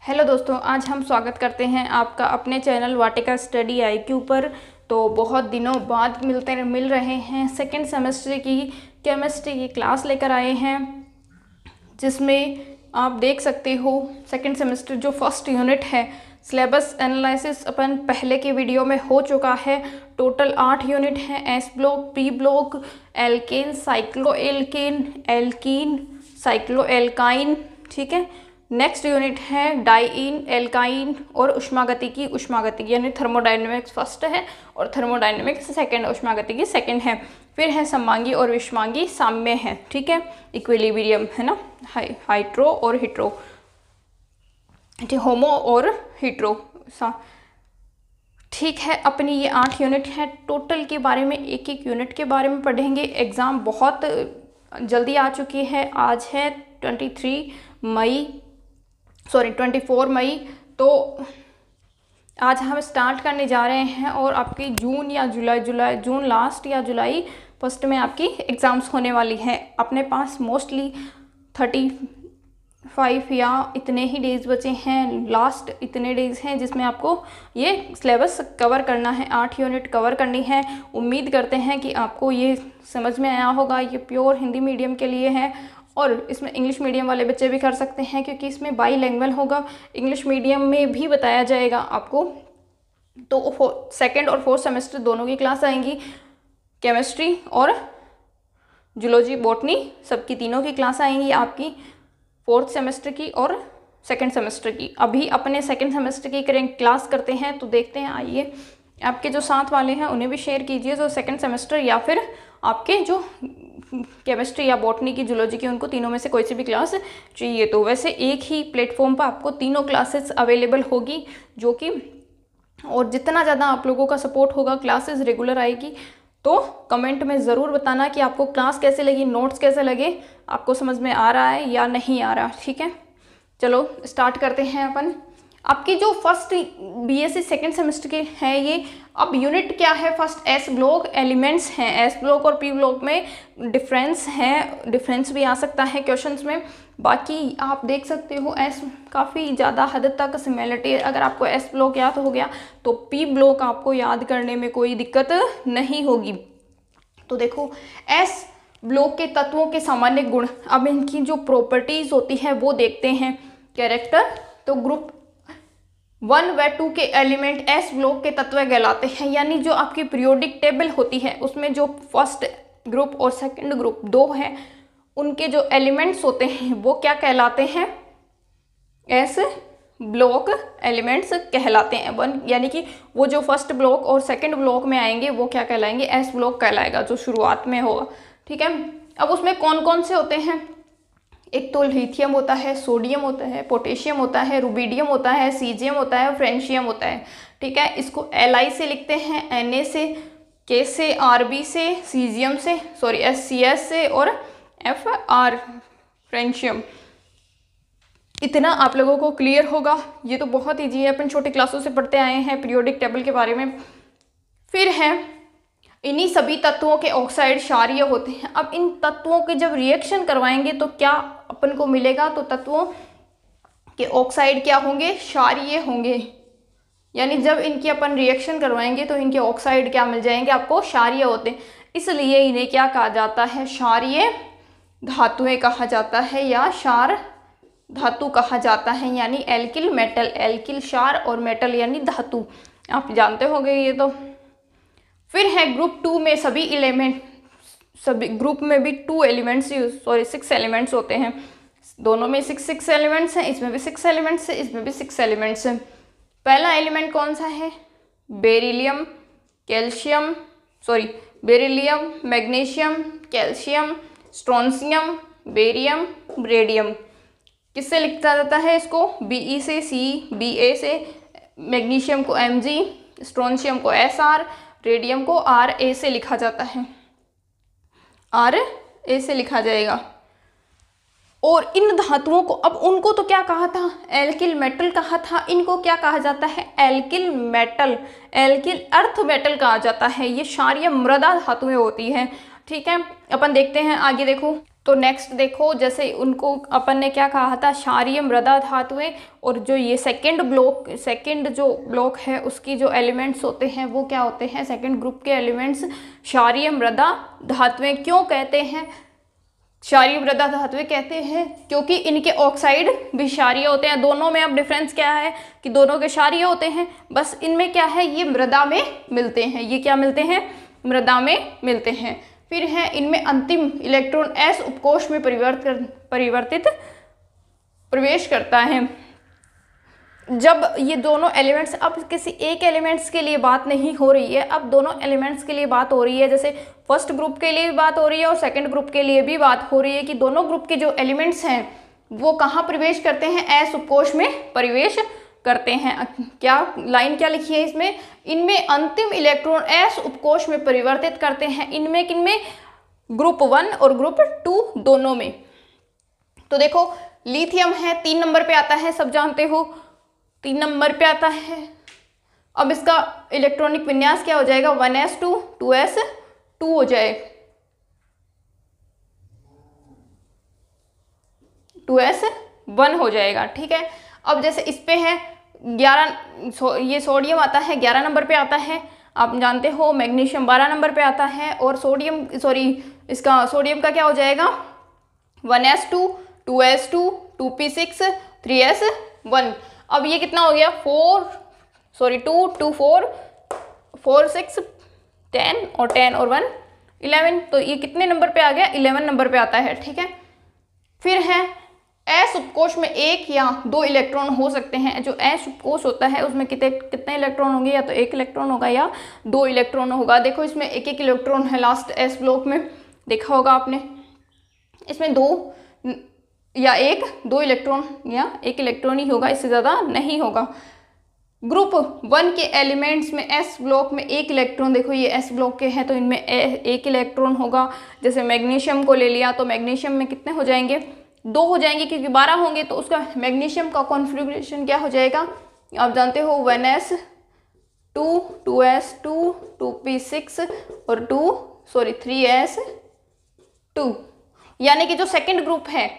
Hello दोस्तों, आज हम स्वागत करते हैं आपका अपने चैनल वाटिका स्टडी IQ पर। तो बहुत दिनों बाद मिल रहे हैं। सेकेंड सेमेस्टर की केमिस्ट्री की क्लास लेकर आए हैं, जिसमें आप देख सकते हो सेकेंड सेमेस्टर जो फर्स्ट यूनिट है सिलेबस एनालिसिस अपन पहले के वीडियो में हो चुका है। टोटल 8 यूनिट हैं। S block, P block, alkane, cyclo alkane, alkene, cyclo alkyne. ठीक है, नेक्स्ट यूनिट है डाइइन, एल्काइन और उष्मागतिकी यानी थर्मोडायनेमिक्स फर्स्ट है और थर्मोडायनेमिक्स सेकंड, उष्मागतिकी सेकंड है। फिर है समांगी और विषमांगी साम्य है। ठीक है, इक्विलिब्रियम है ना, हाइड्रो और हिट्रो, होमो और हिट्रो। ठीक है, अपनी ये 8 यूनिट है। टोटल के बारे में एक एक यूनिट के बारे में पढ़ेंगे। एग्ज़ाम बहुत जल्दी आ चुकी है। आज है 24 मई। तो आज हम स्टार्ट करने जा रहे हैं और आपकी जून लास्ट या जुलाई फर्स्ट में आपकी एग्ज़ाम्स होने वाली है। अपने पास मोस्टली 35 या इतने ही डेज़ बचे हैं, लास्ट इतने डेज़ हैं जिसमें आपको ये सिलेबस कवर करना है। 8 यूनिट कवर करनी है। उम्मीद करते हैं कि आपको ये समझ में आया होगा। ये प्योर हिंदी मीडियम के लिए है और इसमें इंग्लिश मीडियम वाले बच्चे भी कर सकते हैं, क्योंकि इसमें बाईलैंग्वेज होगा। इंग्लिश मीडियम में भी बताया जाएगा आपको। तो सेकेंड और फोर्थ सेमेस्टर दोनों की क्लास आएंगी। केमिस्ट्री और जूलॉजी, बॉटनी, सबकी तीनों की क्लास आएंगी आपकी, फोर्थ सेमेस्टर की और सेकेंड सेमेस्टर की। अभी अपने सेकेंड सेमेस्टर की क्लास करते हैं, तो देखते हैं। आइए, आपके जो साथ वाले हैं उन्हें भी शेयर कीजिए जो सेकेंड सेमेस्टर या फिर आपके जो केमिस्ट्री या बॉटनी की, जूलॉजी की, उनको तीनों में से कोई सी भी क्लास चाहिए। तो वैसे एक ही प्लेटफॉर्म पर आपको तीनों क्लासेस अवेलेबल होगी, जो कि और जितना ज़्यादा आप लोगों का सपोर्ट होगा, क्लासेस रेगुलर आएगी। तो कमेंट में ज़रूर बताना कि आपको क्लास कैसे लगी, नोट्स कैसे लगे, आपको समझ में आ रहा है या नहीं आ रहा। ठीक है, चलो स्टार्ट करते हैं अपन। आपकी जो फर्स्ट BSc सेकेंड सेमेस्टर के है ये, अब यूनिट क्या है? फर्स्ट एस ब्लॉक एलिमेंट्स हैं। एस ब्लॉक और पी ब्लॉक में डिफरेंस है, डिफरेंस भी आ सकता है क्वेश्चंस में। बाकी आप देख सकते हो एस काफ़ी ज़्यादा हद तक सिमिलरिटी है। अगर आपको एस ब्लॉक याद हो गया तो पी ब्लॉक आपको याद करने में कोई दिक्कत नहीं होगी। तो देखो, एस ब्लॉक के तत्वों के सामान्य गुण, अब इनकी जो प्रॉपर्टीज़ होती है वो देखते हैं। कैरेक्टर, तो ग्रुप 1 व 2 के एलिमेंट एस ब्लॉक के तत्व कहलाते हैं। यानी जो आपकी पीरियोडिक टेबल होती है उसमें जो फर्स्ट ग्रुप और सेकंड ग्रुप 2 है, उनके जो एलिमेंट्स होते हैं वो क्या कहलाते हैं? एस ब्लॉक एलिमेंट्स कहलाते हैं। 1 यानी कि वो जो फर्स्ट ब्लॉक और सेकंड ब्लॉक में आएंगे वो क्या कहलाएंगे? एस ब्लॉक कहलाएगा, जो शुरुआत में होगा। ठीक है, अब उसमें कौन कौन से होते हैं? एक तो लिथियम होता है, सोडियम होता है, पोटेशियम होता है, रुबिडियम होता है, सीजियम होता है, फ्रेंशियम होता है। ठीक है, इसको Li से लिखते हैं, Na से, K से, Rb से, सीजियम से, SCS से और Fr फ्रेंशियम। इतना आप लोगों को क्लियर होगा। ये तो बहुत ईजी है, अपन छोटी क्लासों से पढ़ते आए हैं पीरियोडिक टेबल के बारे में। फिर है, इन्हीं सभी तत्वों के ऑक्साइड क्षारीय होते हैं। अब इन तत्वों के जब रिएक्शन करवाएंगे तो क्या अपन को मिलेगा? तो तत्वों के ऑक्साइड क्या होंगे? क्षारीय होंगे। यानी जब इनकी अपन रिएक्शन करवाएंगे तो इनके ऑक्साइड क्या मिल जाएंगे आपको? क्षारीय होते हैं। इसलिए इन्हें क्या कहा जाता है? क्षारीय धातुएं कहा जाता है या क्षार धातु कहा जाता है। यानी एल्किल मेटल, एल्किल क्षार और मेटल यानी धातु, आप जानते होंगे ये तो। फिर है ग्रुप 2 में सभी एलिमेंट, सभी ग्रुप में भी 6 एलिमेंट्स होते हैं। दोनों में 6 एलिमेंट्स हैं, इसमें भी 6 एलिमेंट्स हैं, इसमें भी 6 एलिमेंट्स हैं। पहला एलिमेंट कौन सा है? Beryllium, magnesium, calcium, strontium, barium, radium. किससे लिखा जाता है इसको? Be से, Ba से, मैग्नीशियम को Mg, स्ट्रोंशियम को Sr, रेडियम को Ra से लिखा जाता है, Ra से लिखा जाएगा। और इन धातुओं को, अब उनको तो क्या कहा था? एल्किल मेटल कहा था। इनको क्या कहा जाता है? Alkyl metal, alkyl earth metal कहा जाता है। ये क्षारीय मृदा धातुएं होती हैं। ठीक है, अपन देखते हैं आगे। देखो, तो नेक्स्ट देखो, जैसे उनको अपन ने क्या कहा था, क्षारीय मृदा धातुएं, और जो ये सेकंड जो ब्लॉक है उसकी जो एलिमेंट्स होते हैं वो क्या होते हैं, सेकंड ग्रुप के एलिमेंट्स क्षारीय मृदा धातुएं। क्यों कहते हैं क्षारीय मृदा धातुएं कहते हैं, क्योंकि इनके ऑक्साइड भी क्षारीय होते हैं। दोनों में अब डिफरेंस क्या है कि दोनों के क्षारीय होते हैं, बस इनमें क्या है, ये मृदा में मिलते हैं। ये क्या मिलते हैं, मृदा में मिलते हैं। फिर है इनमें अंतिम इलेक्ट्रॉन एस उपकोष में परिवर्तित प्रवेश करता है। जब ये दोनों एलिमेंट्स, अब किसी एक एलिमेंट्स के लिए बात नहीं हो रही है, अब दोनों एलिमेंट्स के लिए बात हो रही है। जैसे फर्स्ट ग्रुप के लिए भी बात हो रही है और सेकंड ग्रुप के लिए भी बात हो रही है कि दोनों ग्रुप के जो एलिमेंट्स हैं वो कहाँ प्रवेश करते हैं, एस उपकोष में प्रवेश करते हैं। क्या लाइन क्या लिखी है इसमें, इनमें अंतिम इलेक्ट्रॉन एस उपकोष में परिवर्तित करते हैं। इनमें किनमें, ग्रुप 1 और ग्रुप 2 दोनों में। तो देखो लिथियम है 3 नंबर पे आता है, सब जानते हो 3 नंबर पे आता है। अब इसका इलेक्ट्रॉनिक विन्यास क्या हो जाएगा, 1s2 2s2 हो जाए, 2s1 हो जाएगा। ठीक है, अब जैसे इस पे है 11, ये सोडियम आता है 11 नंबर पे आता है, आप जानते हो। मैग्नीशियम 12 नंबर पे आता है, और इसका सोडियम का क्या हो जाएगा, 1s2 2s2 2p6 3s1। अब ये कितना हो गया, 2 2 4 4 6 10 और 10 और 1 11। तो ये कितने नंबर पे आ गया, 11 नंबर पे आता है। ठीक है, फिर है एस उपकोष में 1 या 2 इलेक्ट्रॉन हो सकते हैं। जो एस उपकोष होता है उसमें कितने इलेक्ट्रॉन होंगे, या तो 1 इलेक्ट्रॉन होगा या 2 इलेक्ट्रॉन होगा। देखो इसमें 1 इलेक्ट्रॉन है लास्ट एस ब्लॉक में, देखा होगा आपने। इसमें 2 या 2 इलेक्ट्रॉन या 1 इलेक्ट्रॉन ही होगा, इससे ज़्यादा नहीं होगा। ग्रुप 1 के एलिमेंट्स में एस ब्लॉक में 1 इलेक्ट्रॉन, देखो ये एस ब्लॉक के हैं तो इनमें 1 इलेक्ट्रॉन होगा। जैसे मैग्नीशियम को ले लिया तो मैग्नीशियम में कितने हो जाएंगे, 2 हो जाएंगे, क्योंकि 12 होंगे तो उसका मैग्नीशियम का कॉन्फ़िगरेशन क्या हो जाएगा, आप जानते हो 1s2 2s2 2p6 और 3s2। यानी कि जो सेकंड ग्रुप है,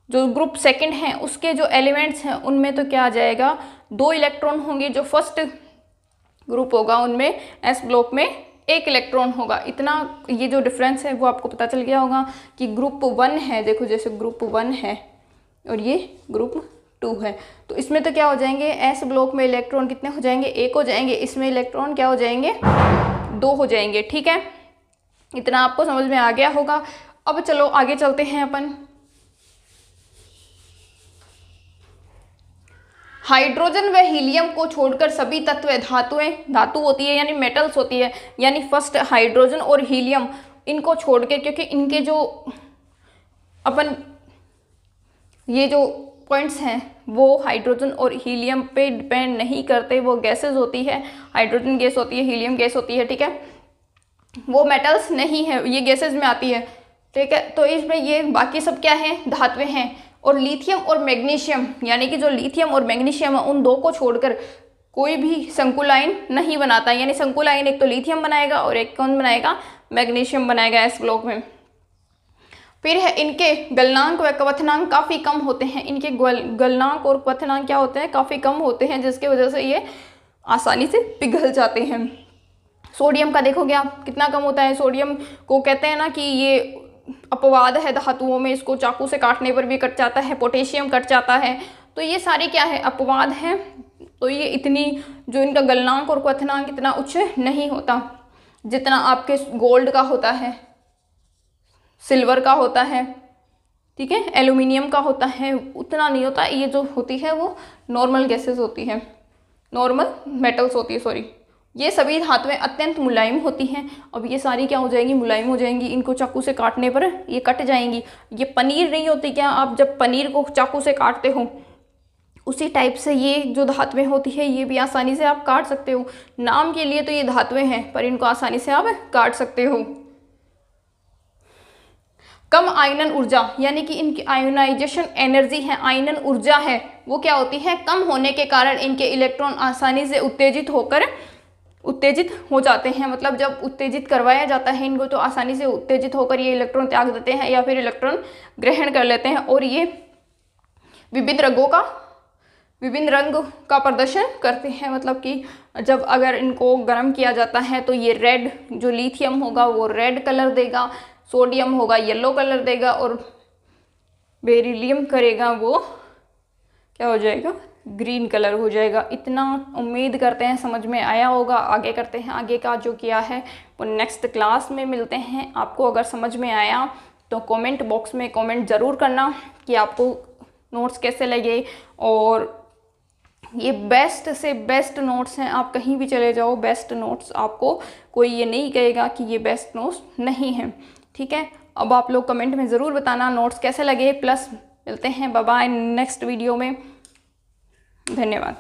जो ग्रुप सेकंड है उसके जो एलिमेंट्स हैं उनमें तो क्या आ जाएगा, 2 इलेक्ट्रॉन होंगे। जो फर्स्ट ग्रुप होगा उनमें एस ब्लॉक में 1 इलेक्ट्रॉन होगा। इतना ये जो डिफरेंस है वो आपको पता चल गया होगा कि ग्रुप 1 है, देखो जैसे ग्रुप 1 है और ये ग्रुप 2 है, तो इसमें तो क्या हो जाएंगे, एस ब्लॉक में इलेक्ट्रॉन कितने हो जाएंगे, 1 हो जाएंगे। इसमें इलेक्ट्रॉन क्या हो जाएंगे, 2 हो जाएंगे। ठीक है, इतना आपको समझ में आ गया होगा। अब चलो आगे चलते हैं अपन। हाइड्रोजन व हीलियम को छोड़कर सभी तत्व धातु होती है, यानी मेटल्स होती है। यानी फर्स्ट हाइड्रोजन और हीलियम, इनको छोड़ के, क्योंकि इनके जो अपन ये जो पॉइंट्स हैं वो हाइड्रोजन और हीलियम पे डिपेंड नहीं करते, वो गैसेस होती है। हाइड्रोजन गैस होती है, हीलियम गैस होती है। ठीक है, वो मेटल्स नहीं है, ये गैसेस में आती है। ठीक है, तो इसमें ये बाकी सब क्या है, धातुएं हैं। और लिथियम और मैग्नीशियम, यानी कि जो लिथियम और मैग्नीशियम है उन 2 को छोड़कर कोई भी संकुलाइन नहीं बनाता। यानी संकुलाइन एक तो लिथियम बनाएगा और एक कौन बनाएगा, मैग्नीशियम बनाएगा एस ब्लॉक में। फिर है इनके गलनांक व क्वथनांक काफ़ी कम होते हैं। इनके गलनांक और क्वथनांक क्या होते हैं, काफ़ी कम होते हैं, जिसकी वजह से ये आसानी से पिघल जाते हैं। सोडियम का देखोगे आप कितना कम होता है। सोडियम को कहते हैं ना कि ये अपवाद है धातुओं में, इसको चाकू से काटने पर भी कट जाता है। पोटेशियम कट जाता है, तो ये सारे क्या है, अपवाद हैं। तो ये इतनी जो इनका गलनांक और क्वथनांक इतना उच्च नहीं होता जितना आपके गोल्ड का होता है, सिल्वर का होता है, ठीक है, एल्यूमिनियम का होता है, उतना नहीं होता। ये जो होती है वो नॉर्मल गैसेस होती है, नॉर्मल मेटल्स होती है, सॉरी। ये सभी धातुएं अत्यंत मुलायम होती हैं। अब ये सारी क्या हो जाएंगी, मुलायम हो जाएंगी। इनको चाकू से काटने पर ये कट जाएंगी। ये पनीर नहीं होती क्या, आप जब पनीर को चाकू से काटते हो उसी टाइप से ये जो धातुएं होती है ये भी आसानी से आप काट सकते हो। नाम के लिए तो ये धातुएं हैं पर इनको आसानी से आप काट सकते हो। कम आयनन ऊर्जा, यानी कि इनकी आयोनाइजेशन एनर्जी है, आयनन ऊर्जा है, वो क्या होती है, कम होने के कारण इनके इलेक्ट्रॉन आसानी से उत्तेजित होकर उत्तेजित हो जाते हैं, मतलब जब उत्तेजित करवाया जाता है इनको तो आसानी से उत्तेजित होकर ये इलेक्ट्रॉन त्याग देते हैं या फिर इलेक्ट्रॉन ग्रहण कर लेते हैं और ये विभिन्न रंग का प्रदर्शन करते हैं। मतलब कि जब अगर इनको गर्म किया जाता है तो ये रेड, जो लिथियम होगा वो रेड कलर देगा, सोडियम होगा येलो कलर देगा और बेरिलियम करेगा वो क्या हो जाएगा, ग्रीन कलर हो जाएगा। इतना उम्मीद करते हैं समझ में आया होगा। आगे करते हैं, आगे का जो किया है वो नेक्स्ट क्लास में मिलते हैं। आपको अगर समझ में आया तो कमेंट बॉक्स में कमेंट ज़रूर करना कि आपको नोट्स कैसे लगे। और ये बेस्ट से बेस्ट नोट्स हैं, आप कहीं भी चले जाओ बेस्ट नोट्स, आपको कोई ये नहीं कहेगा कि ये बेस्ट नोट्स नहीं हैं। ठीक है, अब आप लोग कमेंट में ज़रूर बताना नोट्स कैसे लगे। प्लस मिलते हैं बाय बाय नेक्स्ट वीडियो में। धन्यवाद।